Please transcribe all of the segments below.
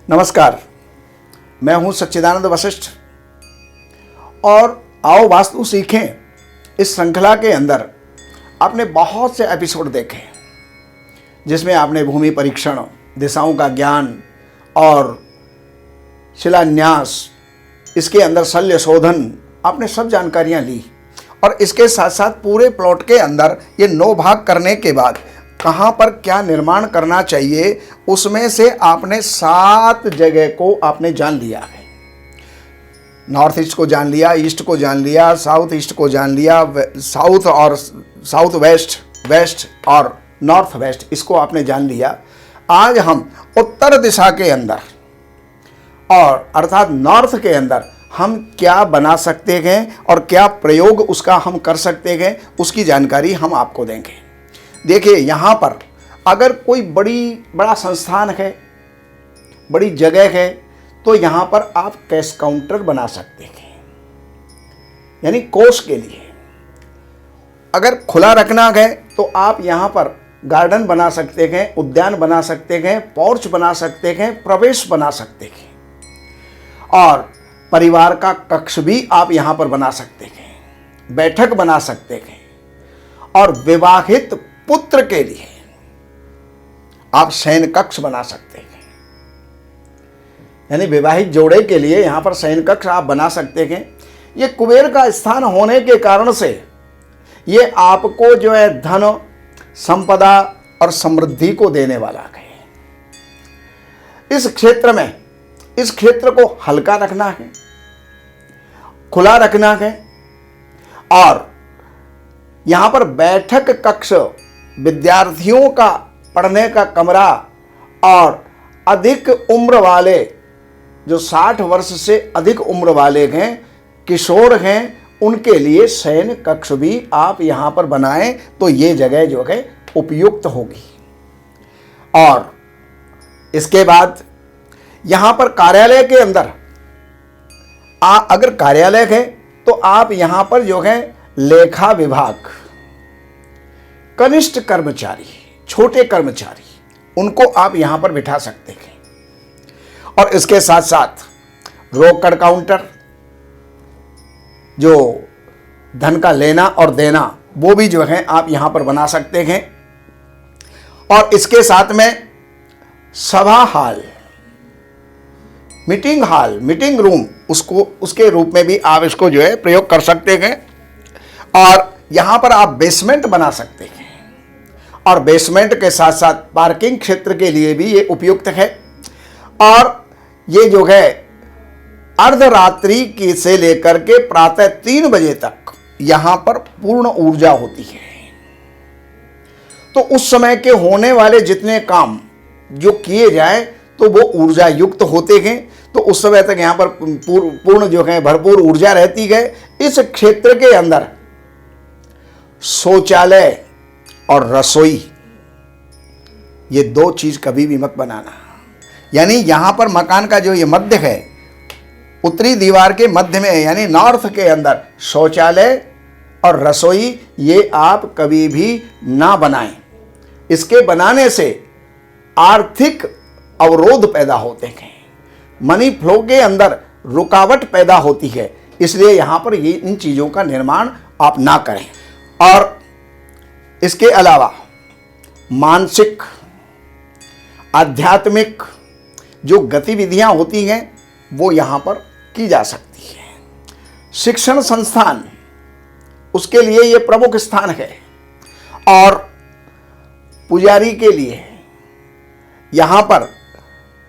नमस्कार, मैं हूं सच्चिदानंद वशिष्ठ और आओ वास्तु सीखें इस श्रृंखला के अंदर आपने बहुत से एपिसोड देखे जिसमें आपने भूमि परीक्षण, दिशाओं का ज्ञान और शिलान्यास, इसके अंदर शल्य शोधन, आपने सब जानकारियां ली और इसके साथ साथ पूरे प्लॉट के अंदर ये 9 भाग करने के बाद कहाँ पर क्या निर्माण करना चाहिए उसमें से आपने 7 जगह को आपने जान लिया है। नॉर्थ ईस्ट को जान लिया, ईस्ट को जान लिया, साउथ ईस्ट को जान लिया, साउथ और साउथ वेस्ट, वेस्ट और नॉर्थ वेस्ट, इसको आपने जान लिया। आज हम उत्तर दिशा के अंदर और अर्थात नॉर्थ के अंदर हम क्या बना सकते हैं और क्या प्रयोग उसका हम कर सकते हैं उसकी जानकारी हम आपको देंगे। देखिए, यहाँ पर अगर कोई बड़ा संस्थान है, बड़ी जगह है, तो यहाँ पर आप कैश काउंटर बना सकते हैं, यानी कोष के लिए। अगर खुला रखना है तो आप यहाँ पर गार्डन बना सकते हैं, उद्यान बना सकते हैं, पोर्च बना सकते हैं, प्रवेश बना सकते हैं और परिवार का कक्ष भी आप यहाँ पर बना सकते हैं, बैठक बना सकते हैं और विवाहित पुत्र के लिए आप शयन कक्ष बना सकते हैं, यानी विवाहित जोड़े के लिए यहां पर शयन कक्ष आप बना सकते हैं। ये कुबेर का स्थान होने के कारण से ये आपको जो है धन, संपदा और समृद्धि को देने वाला है। इस क्षेत्र को हल्का रखना है, खुला रखना है और यहां पर बैठक कक्ष, विद्यार्थियों का पढ़ने का कमरा और अधिक उम्र वाले, जो 60 वर्ष से अधिक उम्र वाले हैं, किशोर हैं, उनके लिए शयन कक्ष भी आप यहां पर बनाएं तो ये जगह जो है उपयुक्त होगी। और इसके बाद यहां पर कार्यालय के अंदर अगर कार्यालय है तो आप यहां पर जो है लेखा विभाग, कनिष्ठ कर्मचारी, छोटे कर्मचारी, उनको आप यहां पर बिठा सकते हैं। और इसके साथ साथ रोकड़ काउंटर, जो धन का लेना और देना, वो भी जो है आप यहां पर बना सकते हैं। और इसके साथ में सभा हाल, मीटिंग हाल, मीटिंग रूम, उसके रूप में भी आप इसको जो है प्रयोग कर सकते हैं। और यहां पर आप बेसमेंट बना सकते हैं और बेसमेंट के साथ साथ पार्किंग क्षेत्र के लिए भी ये उपयुक्त है। और ये जो है अर्धरात्रि की से लेकर के प्रातः 3 बजे तक यहां पर पूर्ण ऊर्जा होती है। तो उस समय के होने वाले जितने काम जो किए जाए तो वो ऊर्जा युक्त होते हैं, तो उस समय तक यहां पर पूर्ण जो है भरपूर ऊर्जा रहती है। इस क्षेत्र के अंदर शौचालय और रसोई, ये 2 चीज कभी भी मत बनाना। यानी यहां पर मकान का जो ये मध्य है, उत्तरी दीवार के मध्य में, यानी नॉर्थ के अंदर शौचालय और रसोई, ये आप कभी भी ना बनाएं। इसके बनाने से आर्थिक अवरोध पैदा होते हैं, मनी फ्लो के अंदर रुकावट पैदा होती है, इसलिए यहां पर ये इन चीजों का निर्माण आप ना करें। और इसके अलावा मानसिक, आध्यात्मिक जो गतिविधियां होती हैं वो यहां पर की जा सकती है। शिक्षण संस्थान, उसके लिए ये प्रमुख स्थान है। और पुजारी के लिए यहां पर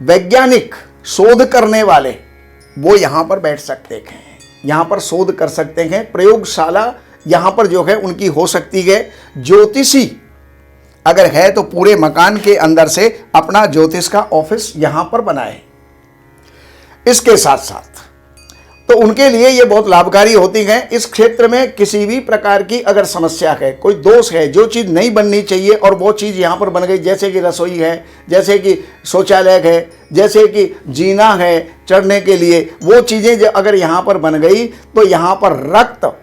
वैज्ञानिक शोध करने वाले वो यहां पर बैठ सकते हैं, यहां पर शोध कर सकते हैं। प्रयोगशाला यहां पर जो है उनकी हो सकती है। ज्योतिषी अगर है तो पूरे मकान के अंदर से अपना ज्योतिष का ऑफिस यहां पर बनाए। इसके साथ साथ तो उनके लिए ये बहुत लाभकारी होती है। इस क्षेत्र में किसी भी प्रकार की अगर समस्या है, कोई दोष है, जो चीज़ नहीं बननी चाहिए और वो चीज़ यहाँ पर बन गई, जैसे कि रसोई है, जैसे कि शौचालय है, जैसे कि जीना है चढ़ने के लिए, वो चीज़ें अगर यहाँ पर बन गई तो यहाँ पर रक्त,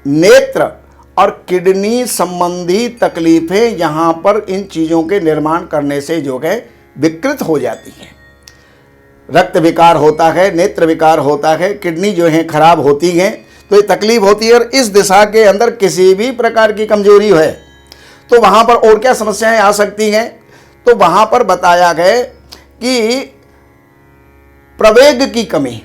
नेत्र और किडनी संबंधी तकलीफें यहाँ पर इन चीज़ों के निर्माण करने से जो है विकृत हो जाती हैं। रक्त विकार होता है, नेत्र विकार होता है, किडनी जो है खराब होती है, तो ये तकलीफ होती है। और इस दिशा के अंदर किसी भी प्रकार की कमजोरी है तो वहां पर और क्या समस्याएं आ सकती हैं, तो वहां पर बताया गया कि प्रवेग की कमी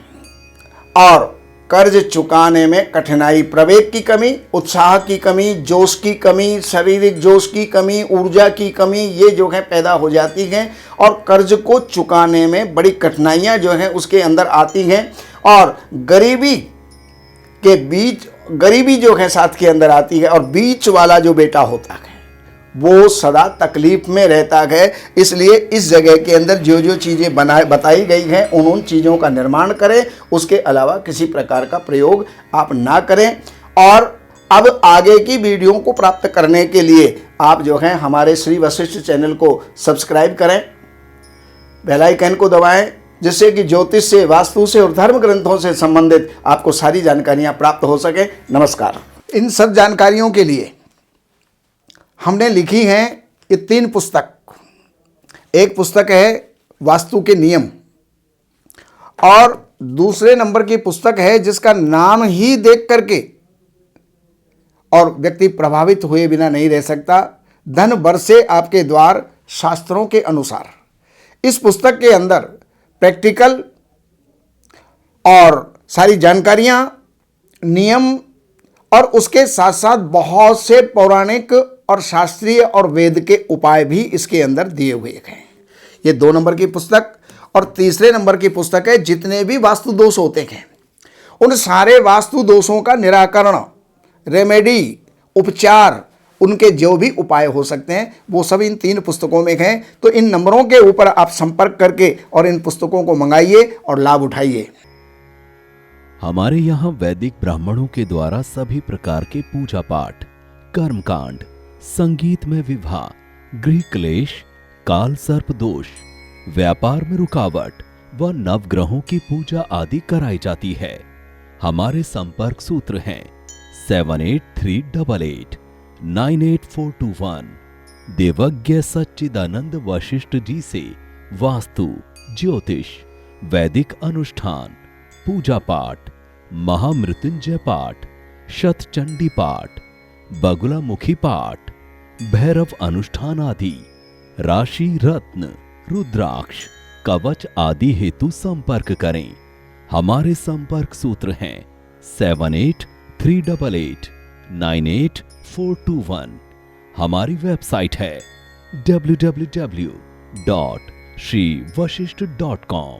और कर्ज चुकाने में कठिनाई, प्रवेग की कमी, उत्साह की कमी, जोश की कमी, शारीरिक जोश की कमी, ऊर्जा की कमी, ये जो है पैदा हो जाती हैं और कर्ज को चुकाने में बड़ी कठिनाइयां जो हैं उसके अंदर आती हैं। और गरीबी के बीच, गरीबी जो है साथ के अंदर आती है और बीच वाला जो बेटा होता है वो सदा तकलीफ में रहता है। इसलिए इस जगह के अंदर जो जो चीज़ें बताई गई हैं उन चीज़ों का निर्माण करें, उसके अलावा किसी प्रकार का प्रयोग आप ना करें। और अब आगे की वीडियो को प्राप्त करने के लिए आप जो है हमारे श्री वशिष्ठ चैनल को सब्सक्राइब करें, बेल आइकन को दबाएं, जिससे कि ज्योतिष से, वास्तु से और धर्म ग्रंथों से संबंधित आपको सारी जानकारियाँ प्राप्त हो सके। नमस्कार। इन सब जानकारियों के लिए हमने लिखी हैं ये 3 पुस्तक। एक पुस्तक है वास्तु के नियम और दूसरे नंबर की पुस्तक है जिसका नाम ही देख करके और व्यक्ति प्रभावित हुए बिना नहीं रह सकता, धन बरसे आपके द्वार शास्त्रों के अनुसार। इस पुस्तक के अंदर प्रैक्टिकल और सारी जानकारियां, नियम और उसके साथ साथ बहुत से पौराणिक और शास्त्रीय और वेद के उपाय भी इसके अंदर दिए हुए हैं। ये 2 नंबर की पुस्तक। और तीसरे नंबर की पुस्तक है जितने भी वास्तु दोष होते हैं उन सारे वास्तु दोषों का निराकरण, रेमेडी, उपचार, उनके जो भी उपाय हो सकते हैं वो सब इन 3 पुस्तकों में हैं। तो इन नंबरों के ऊपर आप संपर्क करके और इन पुस्तकों को मंगाइए और लाभ उठाइए। हमारे यहाँ वैदिक ब्राह्मणों के द्वारा सभी प्रकार के पूजा पाठ, कर्मकांड, संगीत में विवाह, गृह क्लेश, काल सर्प दोष, व्यापार में रुकावट व नवग्रहों की पूजा आदि कराई जाती है। हमारे संपर्क सूत्र हैं 7838 98421। देवज्ञ सच्चिदानंद वशिष्ठ जी से वास्तु, ज्योतिष, वैदिक अनुष्ठान, पूजा पाठ, महामृत्युंजय पाठ, शतचंडी पाठ, बगुलामुखी पाठ, भैरव अनुष्ठान आदि, राशि रत्न, रुद्राक्ष, कवच आदि हेतु संपर्क करें। हमारे संपर्क सूत्र हैं 7838 98421। हमारी वेबसाइट है www.shrivashishth.com।